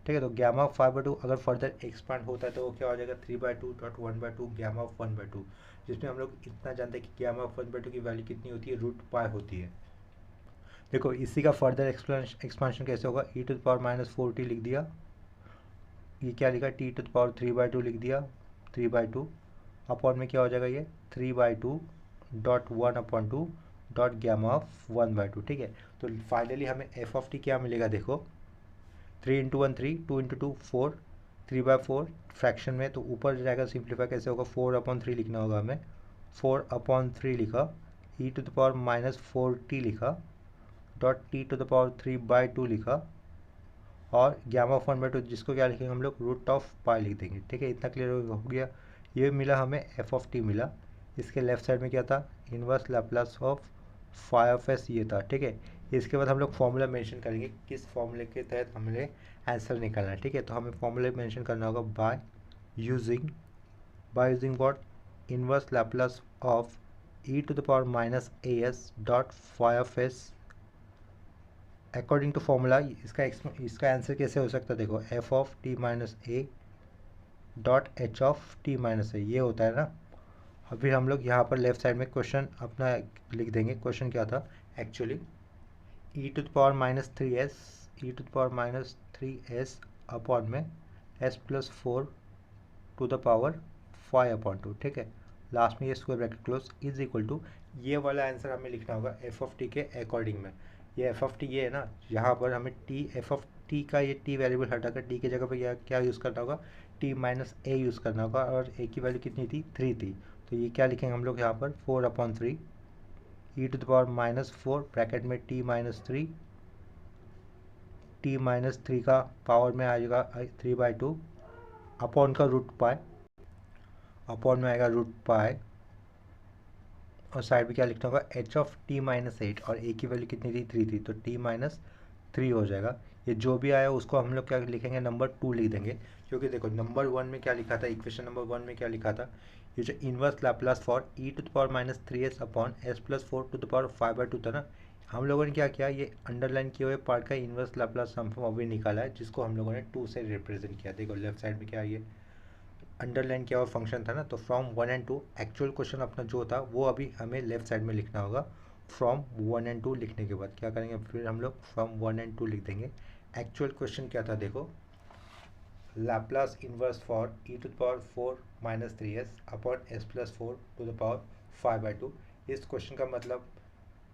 ठीक है, तो गैमा ऑफ 5/2 अगर फर्दर एक्सपांड होता है तो वो क्या हो जाएगा, 3/2.1/2 गैमा ऑफ 1/2, जिसमें हम लोग इतना जानते हैं कि गैमा ऑफ 1/2 की वैल्यू कितनी होती है, √π होती है। देखो इसी का फर्दर एक्सपांशन कैसे होगा, e⁻⁻4t लिख दिया, ये क्या लिखा, t⁻3/2 लिख दिया, 3/2 अपॉन में क्या हो जाएगा, ये 3/2.1/2 डॉट गैमा ऑफ 1/2। ठीक है, तो फाइनली हमें f(t) क्या मिलेगा, देखो 3 × 1 3, 2 × 2 4, 3/4 फ्रैक्शन में, तो ऊपर जाएगा सिंप्लीफाई कैसे होगा, 4/3 लिखना होगा हमें, 4/3 लिखा, e⁻⁻4t लिखा, डॉट t⁻3/2 लिखा, और गैमा ऑफ 1/2 जिसको क्या लिखेंगे हम लोग, √π लिख देंगे। ठीक है, इतना क्लियर हो गया। ये मिला हमें f(t) मिला। इसके लेफ्ट साइड में क्या था, इनवर्स लैप्लास ऑफ 5s ये था। ठीक है, इसके बाद हम लोग फॉर्मूला मेंशन करेंगे, किस फॉर्मूले के तहत हमें आंसर निकालना है। ठीक है, तो हमें फॉर्मूला मेंशन करना होगा by using what, inverse Laplace of e⁻⁻as.5s according to formula. इसका आंसर कैसे हो सकता है, देखो f(t−a).h(t−a) ये होता है ना। अभी हम लोग यहाँ पर लेफ्ट साइड में क्वेश्चन अपना लिख देंगे। क्वेश्चन क्या था एक्चुअली, e⁻3s अपॉन में s+4⁵5/2। ठीक है, लास्ट में ये square bracket close is equal to, ये वाला आंसर हमें लिखना होगा एफ ऑफ टी के अकॉर्डिंग में। ये एफ ऑफ टी ये है ना, यहाँ पर हमें टी एफ ऑफ टी का ये टी वेरिएबल हटाकर टी की जगह पर क्या क्या यूज़ करना होगा, टी माइनस ए यूज़ करना होगा, और ए की वैल्यू कितनी थी, 3 थी। तो ये क्या लिखेंगे हम लोग यहाँ पर 4/3 ई टू द पावर -4 ब्रैकेट में T minus three, T minus three का पावर में आ जाएगा 3/2 अपॉन का रूट पाए, अपॉन में आएगा रूट पाए, और साइड में क्या लिखना होगा एच ऑफ टी माइनस 8, और ए की वैल्यू कितनी थी, 3 थी, तो टी माइनस 3 हो जाएगा। ये जो भी आया उसको हम लोग क्या लिखेंगे, नंबर 2 लिख देंगे, क्योंकि देखो नंबर 1 में क्या लिखा था, इक्वेशन नंबर 1 में क्या लिखा था, ये जो inverse Laplace for E to the power -3s upon s + 4 to the power 5/2 था ना, हम लोगों ने क्या किया, ये अंडरलाइन किए हुए पार्ट का इनवर्स लैप्लास ट्रांसफॉर्म अभी निकाला है, जिसको हम लोगों ने 2 से रिप्रेजेंट किया। देखो लेफ्ट साइड में क्या है, ये अंडरलाइन किया हुआ फंक्शन था ना, तो फ्रॉम 1 एंड 2 एक्चुअल क्वेश्चन अपना जो था वो अभी हमें लेफ्ट साइड में लिखना होगा। फ्रॉम 1 एंड 2 लिखने के बाद क्या करेंगे, फिर हम लोग फ्रॉम 1 एंड 2 लिख देंगे। एक्चुअल क्वेश्चन क्या था, देखो Laplace inverse for E to the power 4 - 3s upon s + 4 to the power 5/2। इस क्वेश्चन का मतलब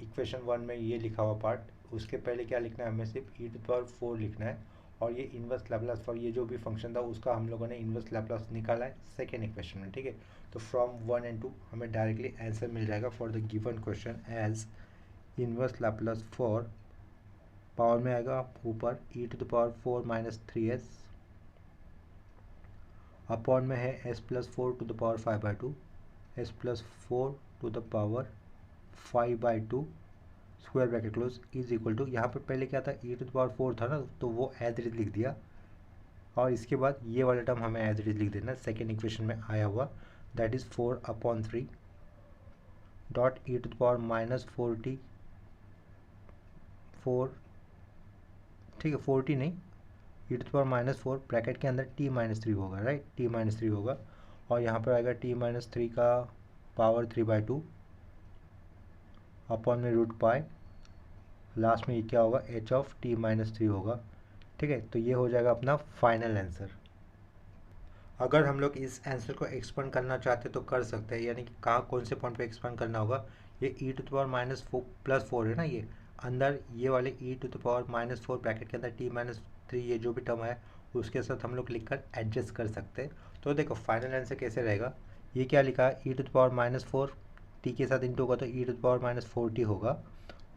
इक्वेशन 1 में ये लिखा हुआ पार्ट, उसके पहले क्या लिखना है, हमें सिर्फ ई टू द पावर 4 लिखना है, और ये इनवर्स लैप्लास फॉर ये जो भी फंक्शन था उसका हम लोगों ने इनवर्स लैप्लास निकाला है सेकेंड इक्वेशन में, ठीक है। तो फ्रॉम 1 एंड 2 हमें डायरेक्टली आंसर मिल जाएगा for the given question as inverse Laplace for, पावर में आएगा ऊपर e to the power 4 - 3s upon में है s + 4 to the power 5/2, s + 4 to the power 5/2 square bracket close is equal to, यहाँ पर पहले क्या था ई टू द पावर 4 था ना, तो वो एज इट इज लिख दिया, और इसके बाद ये वाला टर्म हमें एज इट इज लिख देना सेकेंड इक्वेशन में आया हुआ, that is 4/3 dot E to the power -40 4, ठीक है 40 नहीं, e to the power -4 bracket के अंदर t -3 होगा, राइट, t -3 होगा, और यहाँ पर आएगा t -3 का पावर 3/2 अपॉन में रूट पाए, लास्ट में ये क्या होगा h ऑफ t -3 होगा, ठीक है। तो ये हो जाएगा अपना फाइनल आंसर। अगर हम लोग इस आंसर को एक्सपेंड करना चाहते तो कर सकते हैं, यानी कि कहाँ कौन से पॉइंट पे एक्सपेंड करना होगा, ये e टू द पावर -4 है ना, ये अंदर ये वाले e to the power -4 bracket के अंदर t -3 ये जो भी टर्म है उसके साथ हम लोग लिखकर एडजस्ट कर सकते हैं। तो देखो फाइनल आंसर कैसे रहेगा, ये क्या लिखा है e to the power -4 t के साथ इंटू होगा तो e टू द पावर -40 होगा,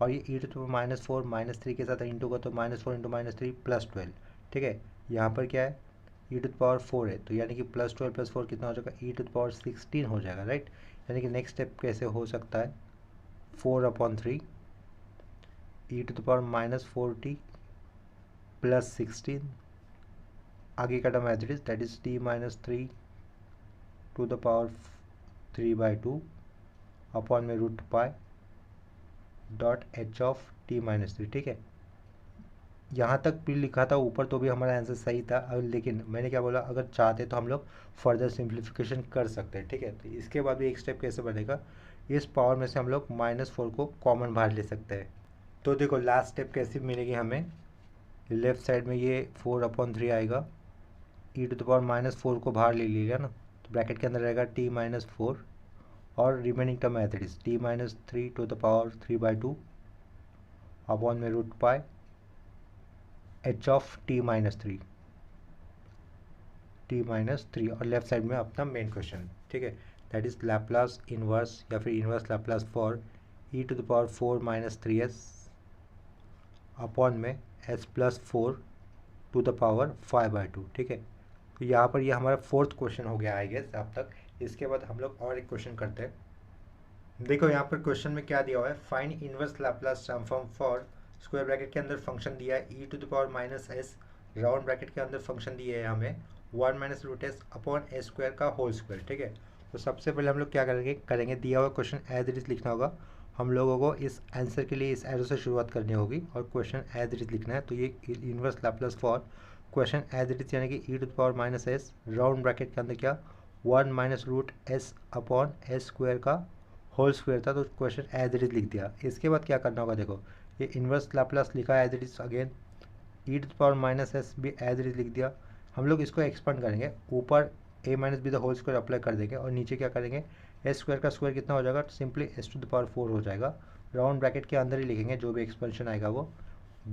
और ये e टू द पावर -4 -3 के साथ इंटू होगा तो -4 × -3 +12, ठीक है। यहाँ पर क्या है e टू द पावर 4 है, तो यानी कि +12 + 4 कितना हो जाएगा, e टू द पावर 16 हो जाएगा, राइट। यानी कि नेक्स्ट स्टेप कैसे हो सकता है, 4/3 e टू द पावर -40 + 16, आगे का term as it is, that is t -3 to the power 3/2 upon में root pi dot h of t -3, ठीक है। यहाँ तक भी लिखा था ऊपर तो भी हमारा आंसर सही था, लेकिन मैंने क्या बोला, अगर चाहते तो हम लोग फर्दर सिंप्लीफिकेशन कर सकते हैं, ठीक है। तो इसके बाद भी एक स्टेप कैसे बनेगा, इस पावर में से हम लोग -4 को कॉमन बाहर ले सकते हैं। तो देखो लास्ट स्टेप कैसी मिलेगी हमें, लेफ्ट साइड में ये 4/3 आएगा, e टू द पावर -4 को बाहर ले लिया ना, तो ब्रैकेट के अंदर रहेगा t -4, और रिमेनिंग टर्म है that is t -3 to the power 3/2 upon में root pi h of t -3 और लेफ्ट साइड में अपना मेन क्वेश्चन, ठीक है, दैट इज लैप्लास इनवर्स या फिर inverse Laplace for e to the power 4 - 3s upon में s + 4 टू द पावर 5/2, ठीक है। तो यहाँ पर ये हमारा फोर्थ क्वेश्चन हो गया आई गेस अब तक। इसके बाद हम लोग और एक क्वेश्चन करते हैं। देखो यहाँ पर क्वेश्चन में क्या दिया हुआ है, find inverse Laplace transform for, square bracket के अंदर फंक्शन दिया है e to the power -s, round bracket के अंदर फंक्शन दिया है हमें 1 - √s अपॉन s² का होल स्क्वायर, ठीक है। तो सबसे पहले हम लोग क्या करेंगे दिया हुआ क्वेश्चन एज इट इज लिखना होगा, हम लोगों को इस आंसर के लिए इस एरो से शुरुआत करनी होगी और क्वेश्चन एज इट इज लिखना है। तो ये inverse Laplace for question as it is यानी कि e to the power -s round bracket के अंदर क्या 1 - √s अपॉन s² का होल स्क्वायर था, तो क्वेश्चन एज इट इज लिख दिया। इसके बाद क्या करना होगा, देखो ये इनवर्स लैप्लास लिखा है as it is, again e to the power -s भी एज इट इज लिख दिया। हम लोग इसको एक्सपेंड करेंगे, ऊपर a - b the whole square apply कर देंगे और नीचे क्या करेंगे एस स्क्वायर का स्क्वायर कितना हो जाएगा, simply s to the power 4 हो जाएगा। राउंड ब्रैकेट के अंदर ही लिखेंगे जो भी एक्सपेंशन आएगा वो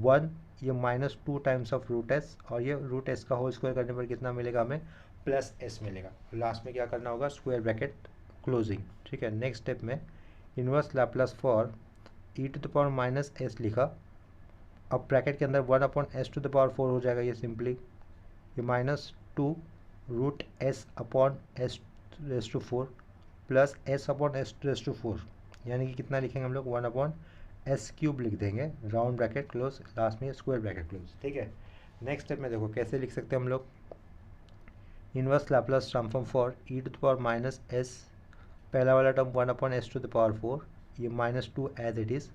1, ये -2 टाइम्स ऑफ रूट एस, और ये रूट एस का होल स्क्वायर करने पर कितना मिलेगा हमें, प्लस एस मिलेगा। लास्ट में क्या करना होगा, स्क्वायर ब्रैकेट क्लोजिंग। ठीक है, नेक्स्ट स्टेप में inverse Laplace for E to the power minus s लिखा, अब ब्रैकेट के अंदर 1/s टू द पावर 4 हो जाएगा, ये सिंपली ये -2 root s upon s raise to 4 plus s upon s raise to 4, यानी कि कितना लिखेंगे हम लोग, 1/s³ लिख देंगे, राउंड ब्रैकेट क्लोज, लास्ट में स्क्वायर ब्रैकेट क्लोज। ठीक है, नेक्स्ट स्टेप में देखो कैसे लिख सकते हैं हम लोग, inverse Laplace transform for E to the power minus s, पहला वाला term 1/s to the power 4, ये -2 एज इट इज़,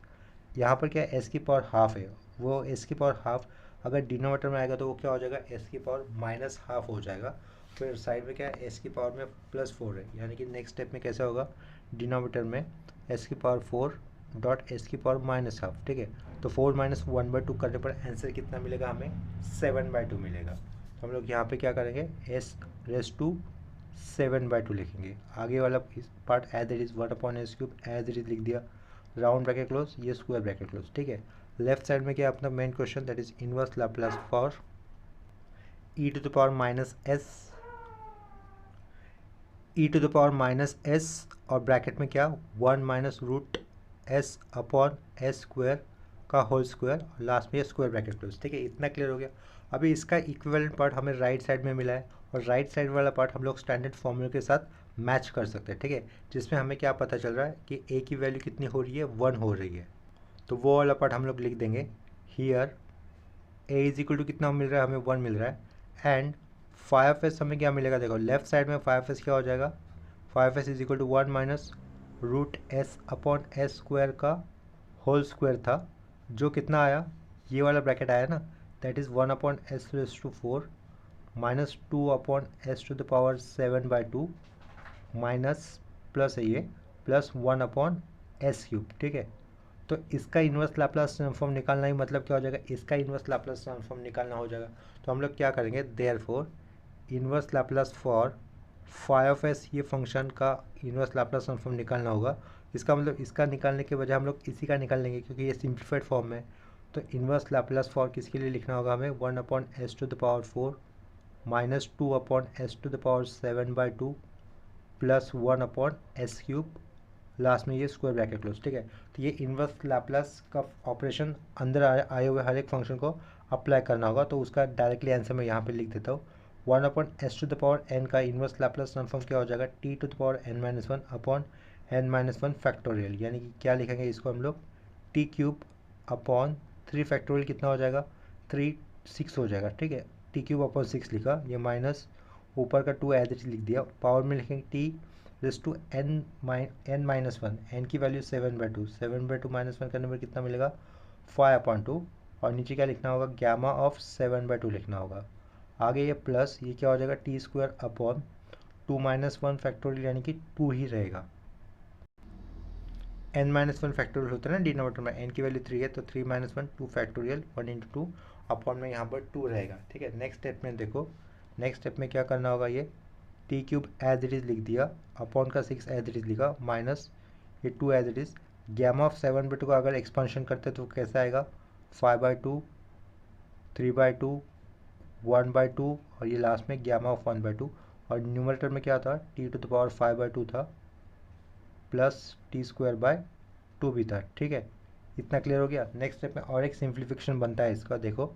यहाँ पर क्या एस की पावर हाफ है, वो एस की पावर हाफ अगर डिनोमिनेटर में आएगा तो वो क्या हो जाएगा, एस की पावर -1/2 हो जाएगा। फिर साइड में क्या है, एस की पावर में +4 है, यानी कि नेक्स्ट स्टेप में कैसे होगा, डिनोमिनेटर में एस की पावर 4 डॉट एस की पावर -1/2। ठीक है, तो 4 - 1/2 करने पर आंसर कितना मिलेगा हमें, 7/2 मिलेगा। तो हम लोग यहाँ पे क्या करेंगे, एस रेस टू 7/2 लिखेंगे। आगे वाला part as it is 1/s³ as it is लिख दिया, राउंड ब्रैकेट क्लोज, ये स्क्वायर ब्रैकेट क्लोज। ठीक है, लेफ्ट साइड में क्या अपना main question, that is inverse Laplace for E to the power minus s, और ब्रैकेट में क्या 1 - root s upon S square का होल स्क्वायर, और लास्ट में ये स्क्वायर ब्रैकेट क्लोज। ठीक है, इतना क्लियर हो गया। अभी इसका इक्विवेलेंट पार्ट हमें राइट साइड में मिला है, और राइट साइड वाला पार्ट हम लोग स्टैंडर्ड फॉर्मूले के साथ मैच कर सकते हैं। ठीक है, जिसमें हमें क्या पता चल रहा है कि ए की वैल्यू कितनी हो रही है, 1 हो रही है, तो वो वाला पार्ट हम लोग लिख देंगे। Here a is equal to कितना मिल रहा है, हमें 1 मिल रहा है, एंड 5s हमें क्या मिलेगा, देखो लेफ्ट साइड में 5s क्या हो जाएगा, 5s is equal to 1 - root s upon S square का होल स्क्वायर था, जो कितना आया, ये वाला ब्रैकेट आया ना, that is 1/s⁴ -2/s to the power 7/2 minus plus है ये प्लस 1/s³। ठीक है, तो इसका इन्वर्स लैप्लास ट्रांसफॉर्म निकालना ही मतलब क्या हो जाएगा, इसका इन्वर्स लैप्लास ट्रांसफॉर्म निकालना हो जाएगा। तो हम लोग क्या करेंगे, therefore inverse Laplace for φ(s), ये फंक्शन का इन्वर्स लैप्लास ट्रांसफॉर्म निकालना होगा। इसका मतलब इसका निकालने के बजाय हम लोग इसी का निकाल लेंगे, क्योंकि ये सिंप्लीफाइड फॉर्म में। तो इन्वर्स लैप्लास फॉर किसके लिए लिखना होगा हमें, 1/s to the power 4 -2/s to the power 7/2 plus 1/s³, last में ये स्क्वायर ब्रैकेट क्लोज। ठीक है, तो ये इन्वर्स लैप्लास का ऑपरेशन अंदर आए हुए हर एक फंक्शन को अप्लाई करना होगा, तो उसका डायरेक्टली आंसर मैं यहाँ पे लिख देता हूँ। 1/s to the power n का इन्वर्स लैप्लास ट्रांसफॉर्म क्या हो जाएगा, t to the power n-1 upon n-1 factorial, यानी कि क्या लिखेंगे इसको हम लोग, t³ अपॉन 3 फैक्टोरियल कितना हो जाएगा, 6 हो जाएगा। ठीक है, t³ अपॉन 6 लिखा, ये माइनस ऊपर का 2 एज इट लिख दिया, पावर में लिखेंगे t⁻n-1, n की वैल्यू 7/2, 7/2 -1 करने पर कितना मिलेगा, 5/2, और नीचे क्या लिखना होगा, गामा ऑफ 7/2 लिखना होगा। आगे ये प्लस, ये क्या हो जाएगा, t² अपॉन 2 - 1 फैक्टोरियल, यानी कि 2 ही रहेगा। n-1 फैक्टोरियल होता है ना डिनोमिनेटर में, n की वैल्यू 3 है, तो 3 - 1 2 फैक्टोरियल 1 × 2 अपॉन में यहाँ पर 2 रहेगा। ठीक है, नेक्स्ट स्टेप में देखो, नेक्स्ट स्टेप में क्या करना होगा, ये t³ एज इट इज़ लिख दिया, अपॉन का 6 एज इट इज़ लिखा, माइनस ये 2 as it is, gamma of 7/2 का अगर एक्सपांशन करते तो कैसा आएगा, 5/2 3/2 1/2, और ये लास्ट में गामा ऑफ 1/2, और न्यूमरेटर में क्या था, t टू द पावर 5/2 था, प्लस t²/2 भी था। ठीक है, इतना क्लियर हो गया। नेक्स्ट स्टेप में और एक सिंप्लीफिकेशन बनता है इसका, देखो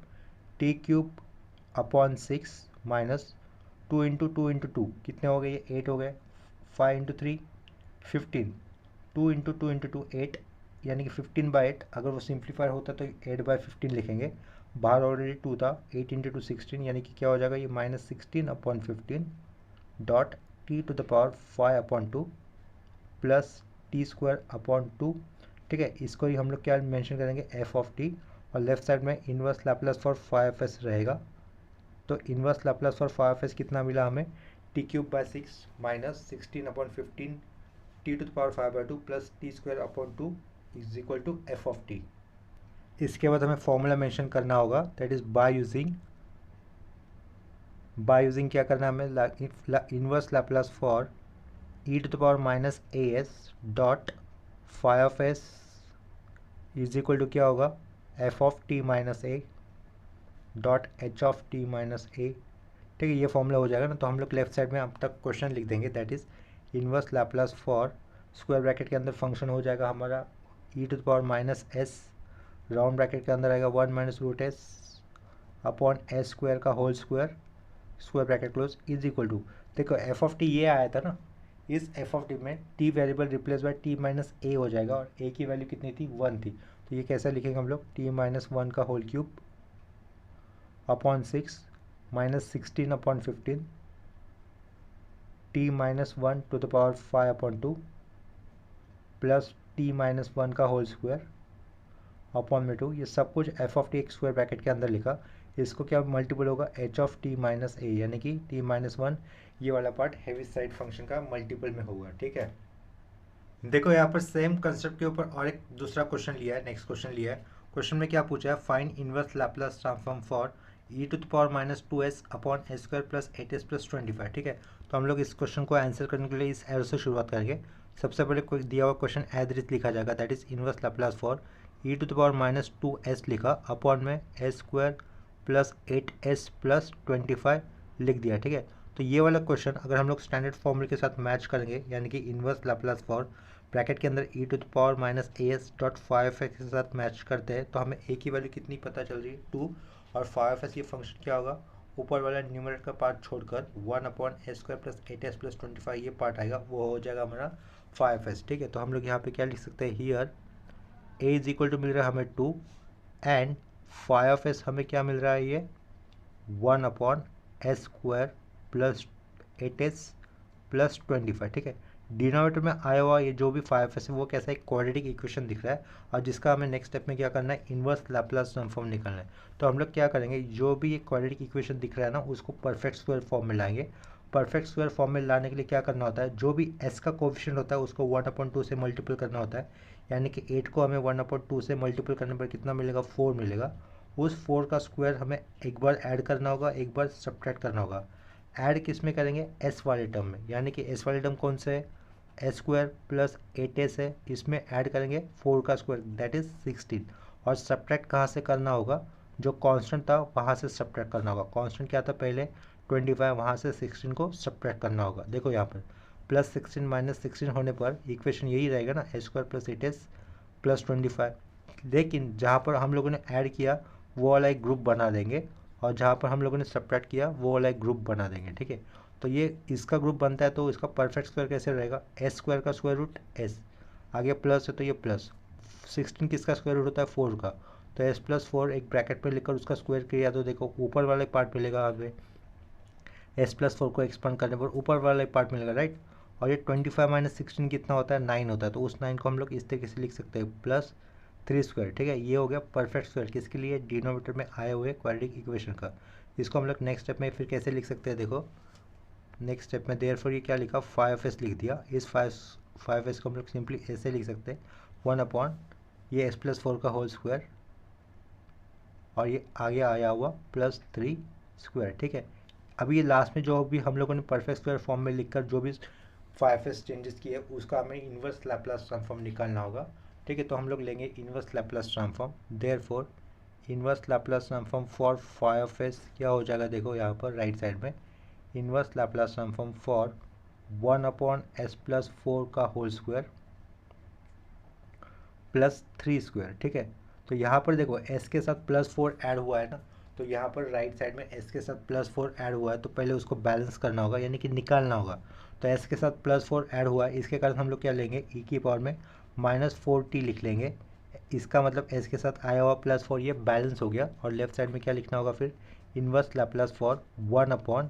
t³ अपॉन 6 माइनस 2 × 2 × 2 कितने हो गए, ये 8 हो गए, 5 × 3 15, 2 × 2 × 2 8, यानी कि 15/8, अगर वो सिंप्लीफाई होता तो 8/15 लिखेंगे, बाहर ऑलरेडी 2 था, 8 × 2 16, यानी कि क्या हो जाएगा, ये -16/15 dot t to the power 5/2 plus t²/2। ठीक है, इसको ही हम लोग क्या मेंशन करेंगे, f(t), और लेफ्ट साइड में इन्वर्स लैप्लास फॉर 5s रहेगा। तो इन्वर्स लैप्लास फॉर 5s कितना मिला हमें, t³/6 minus 16/15 t to the power 5/2 plus t²/2 is equal to f(t). इसके बाद हमें फॉर्मूला मेंशन करना होगा, दैट इज बाय यूजिंग क्या करना है हमें, inverse Laplace for E to the power minus A S dot phi of s is equal to क्या होगा, f of t minus a dot h of t minus a. ठीक है, ये फॉर्मूला हो जाएगा ना। तो हम लोग लेफ्ट साइड में अब तक क्वेश्चन लिख देंगे, that is inverse Laplace for square bracket के अंदर फंक्शन हो जाएगा हमारा e to the power minus s, round bracket के अंदर आएगा 1 minus root s upon S square का whole square, square bracket close is equal to, देखो एफ ऑफ टी ये आया था ना, इस एफ ऑफ टी में t variable replace by t minus a हो जाएगा और ए की वैल्यू कितनी थी, 1 थी। तो ये कैसे लिखेंगे हम लोग, टी माइनस 1 का whole cube upon 6 minus 16 upon 15 t minus 1 to the power 5 upon 2 plus t minus 1 का होल स्क्वायर अपॉन में 2। ये सब कुछ एफ ऑफ टी एक स्क्वायर ब्रैकेट के अंदर लिखा। इसको क्या मल्टीपल होगा, एच ऑफ टी माइनस ए, यानी कि टी माइनस 1 ये वाला पार्ट हेवी साइड फंक्शन का मल्टीपल में होगा। ठीक है, देखो यहाँ पर सेम कंसेप्ट के ऊपर और एक दूसरा क्वेश्चन लिया है, नेक्स्ट क्वेश्चन लिया है। क्वेश्चन में क्या पूछा है, find inverse Laplace transform for E to the power minus 2s upon A square plus 8s plus 25। ठीक है, तो हम लोग इस क्वेश्चन को आंसर करने के लिए इस एरो से शुरुआत करेंगे। सबसे पहले कोई दिया हुआ क्वेश्चन एज इट लिखा जाएगा, that is inverse Laplace for E to the power minus 2s लिखा अपॉन में ए स्क्वायर प्लस 8s प्लस 25 लिख दिया। ठीक है, तो ये वाला क्वेश्चन अगर हम लोग स्टैंडर्ड फॉर्मूले के साथ मैच करेंगे, यानी कि इनवर्स लैप्लास फॉर ब्रैकेट के अंदर e to the power minus A S dot five x के साथ मैच करते हैं, तो हमें ए की वैल्यू कितनी पता चल रही है, 2, और फाइव एस ये फंक्शन क्या होगा, ऊपर वाला न्यूमरेटर का पार्ट छोड़कर 1 अपॉन ए स्क्वायर प्लस 8s प्लस 25 ये पार्ट आएगा, वो हो जाएगा हमारा 5s। ठीक है, तो हम लोग यहाँ पे क्या लिख सकते हैं, here a is equal to मिल रहा है हमें 2 एंड 5s हमें क्या मिल रहा है, ये 1 अपॉन ए स्क्वायर प्लस 8s प्लस 25। ठीक है, डिनोमिनेटर में आया हुआ ये जो भी 5s है वो कैसा एक क्वाड्रेटिक इक्वेशन दिख रहा है, और जिसका हमें नेक्स्ट स्टेप में क्या करना है, इनवर्स लैप्लास ट्रांसफॉर्म निकालना है। तो हम लोग क्या करेंगे, जो भी ये क्वाड्रेटिक इक्वेशन दिख रहा है ना, उसको परफेक्ट स्क्वायर फॉर्म में लाएंगे। परफेक्ट स्क्वायर फॉर्म में लाने के लिए क्या करना होता है, जो भी s का कोफिशिएंट होता है उसको 1/2 से मल्टीपल करना होता है, यानी कि 8 को हमें 1/2 से मल्टीपल करने पर कितना मिलेगा, 4 मिलेगा। उस 4 का स्क्वायर हमें एक बार ऐड करना होगा, एक बार सब्ट्रैक्ट करना होगा। ऐड किस में करेंगे, s वाले टर्म में, यानी कि s वाले टर्म कौन से है, ए स्क्वायर प्लस 8s है, इसमें ऐड करेंगे 4 का स्क्वायर दैट इज 16, और सब्ट्रैक्ट कहाँ से करना होगा, जो कांस्टेंट था वहाँ से सब्ट्रैक्ट करना होगा। कांस्टेंट क्या था पहले, 25, वहाँ से 16 को सब्ट्रैक्ट करना होगा। देखो यहाँ पर प्लस 16 माइनस 16 होने पर इक्वेशन यही रहेगा ना, ए स्क्वायर प्लस 8s प्लस 25। लेकिन जहाँ पर हम लोगों ने ऐड किया वो वाला एक ग्रुप बना देंगे, और जहाँ पर हम लोगों ने सब्ट्रैक्ट किया वो वाला एक ग्रुप बना देंगे। ठीक है, तो ये इसका ग्रुप बनता है, तो इसका परफेक्ट स्क्वायर कैसे रहेगा, एस स्क्वायर का स्क्वायर रूट एस, आगे प्लस है तो ये प्लस 16 किसका स्क्वायर रूट होता है, 4 का, तो एस प्लस 4 एक ब्रैकेट में लिखकर उसका स्क्वायर किया तो देखो ऊपर वाले पार्ट मिलेगा, आगे एस प्लस 4 को एक्सपांड करने पर ऊपर वाला पार्ट मिलेगा, राइट। और ये 25 माइनस 16 कितना होता है, 9 होता है, तो उस 9 को हम लोग इस तरीके से लिख सकते हैं, प्लस 3 स्क्वायर। ठीक है, ये हो गया परफेक्ट स्क्वायर किसके लिए, डिनोमिनेटर में आए हुए क्वाड्रेटिक इक्वेशन का। इसको हम लोग नेक्स्ट स्टेप में फिर कैसे लिख सकते हैं, देखो नेक्स्ट स्टेप में देयरफॉर ये क्या लिखा, 5s लिख दिया। इस 5s को हम लोग सिंपली ऐसे लिख सकते हैं, 1 अपॉन ये s प्लस 4 का होल स्क्वायर, और ये आगे आया हुआ प्लस 3 स्क्वायर। ठीक है, अभी ये लास्ट में जो भी हम लोगों ने परफेक्ट स्क्वायर फॉर्म में लिखकर जो भी 5s चेंजेस किए उसका हमें इन्वर्स लैप्लास ट्रांसफॉर्म निकालना होगा। ठीक है, तो हम लोग लेंगे inverse Laplace transform, therefore inverse Laplace transform for 5s क्या हो जाएगा, देखो यहाँ पर राइट साइड में inverse Laplace transform for 1 upon S plus 4 का होल स्क्वायर प्लस 3 स्क्वायर। ठीक है, तो यहाँ पर देखो s के साथ प्लस 4 ऐड हुआ है ना, तो यहाँ पर राइट साइड में s के साथ प्लस 4 ऐड हुआ है, तो पहले उसको बैलेंस करना होगा, यानी कि निकालना होगा। तो s के साथ प्लस 4 ऐड हुआ है, इसके कारण हम लोग क्या लेंगे, e की पावर में -4t लिख लेंगे। इसका मतलब s के साथ आया हुआ प्लस 4 ये बैलेंस हो गया, और लेफ्ट साइड में क्या लिखना होगा फिर, inverse Laplace for 1 upon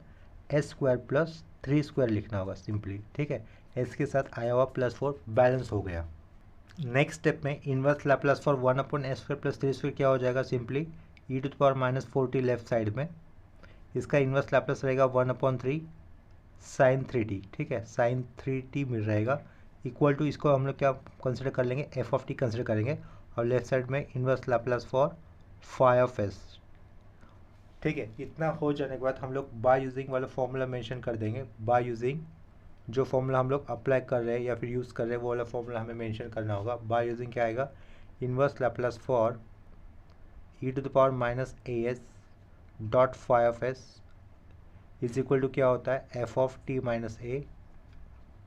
S square plus 3 square लिखना होगा सिंपली। ठीक है, एस के साथ आया हुआ प्लस 4 बैलेंस हो गया। नेक्स्ट स्टेप में inverse Laplace for 1 upon S square plus 3 square क्या हो जाएगा, simply e to the power -4t left side में, इसका इनवर्स लैप्लास रहेगा 1/3 साइन 3t। ठीक है, साइन 3t मिल रहेगा, इक्वल टू इसको हम लोग क्या कंसिडर कर लेंगे, एफ ऑफ टी कंसिडर करेंगे, और लेफ्ट साइड में inverse Laplace for phi of s. ठीक है, इतना हो जाने के बाद हम लोग बाय यूजिंग वाला फॉर्मूला मेंशन कर देंगे, बाय यूजिंग जो फॉर्मूला हम लोग अप्लाई कर रहे हैं या फिर यूज़ कर रहे हैं वो वाला फॉर्मूला हमें मेंशन करना होगा। बाय यूजिंग क्या आएगा, inverse Laplace for e to the power minus A S dot phi of s is equal to क्या होता है, f of t minus a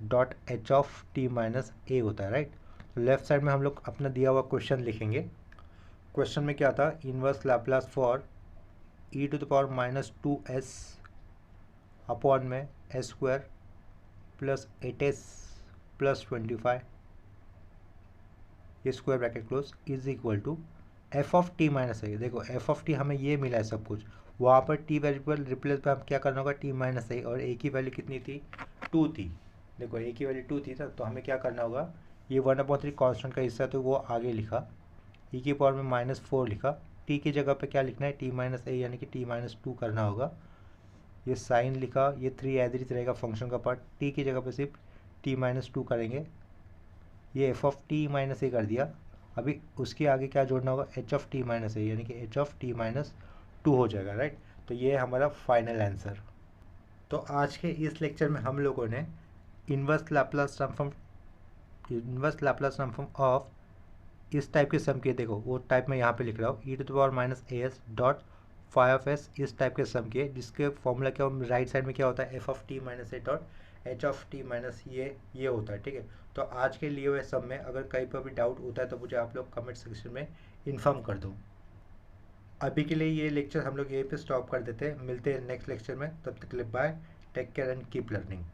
dot h of t minus a होता है, राइट। तो लेफ्ट साइड में हम लोग अपना दिया हुआ क्वेश्चन लिखेंगे। क्वेश्चन में क्या था, inverse Laplace for e to the power minus 2s upon में s square plus 8s plus 25 ये square bracket close is equal to f of t minus a. देखो एफ ऑफ टी हमें ये मिला है सब कुछ, वहाँ पर टी वेरिएबल रिप्लेस पे हम क्या करना होगा, टी माइनस ए, और ए की वैल्यू कितनी थी, 2 थी। देखो ए की वैल्यू 2 थी तो हमें क्या करना होगा, ये 1/3 कॉन्स्टेंट का हिस्सा तो वो आगे लिखा, ई की पावर में -4 लिखा, टी की जगह पे क्या लिखना है, टी माइनस ए यानी कि टी माइनस 2 करना होगा। ये साइन लिखा, ये 3 एज इट इज रहेगा फंक्शन का पार्ट, टी की जगह पे सिर्फ टी माइनस 2 करेंगे, ये एफ ऑफ टी माइनस ए कर दिया। अभी उसके आगे क्या जोड़ना होगा, एच ऑफ टी माइनस ए यानी कि एच ऑफ टी माइनस 2 हो जाएगा, राइट। तो ये है हमारा फाइनल आंसर। तो आज के इस लेक्चर में हम लोगों ने इनवर्स लैप्लास ट्रांसफॉर्म ऑफ इस टाइप के सम किए। देखो वो टाइप मैं यहाँ पे लिख रहा हूँ, e to the power minus A S dot phi of s, इस टाइप के सम किए जिसके फॉर्मूला क्या राइट साइड में क्या होता है, f of t minus a dot h of t minus ये होता है, ठीक है। तो आज के लिए हुए सम में अगर कहीं पर भी डाउट होता है तो मुझे आप लोग कमेंट सेक्शन में इन्फॉर्म कर दो। अभी के लिए ये लेक्चर हम लोग यहीं पे स्टॉप कर देते हैं, मिलते हैं नेक्स्ट लेक्चर में, तब तक के लिए bye, take care and keep learning.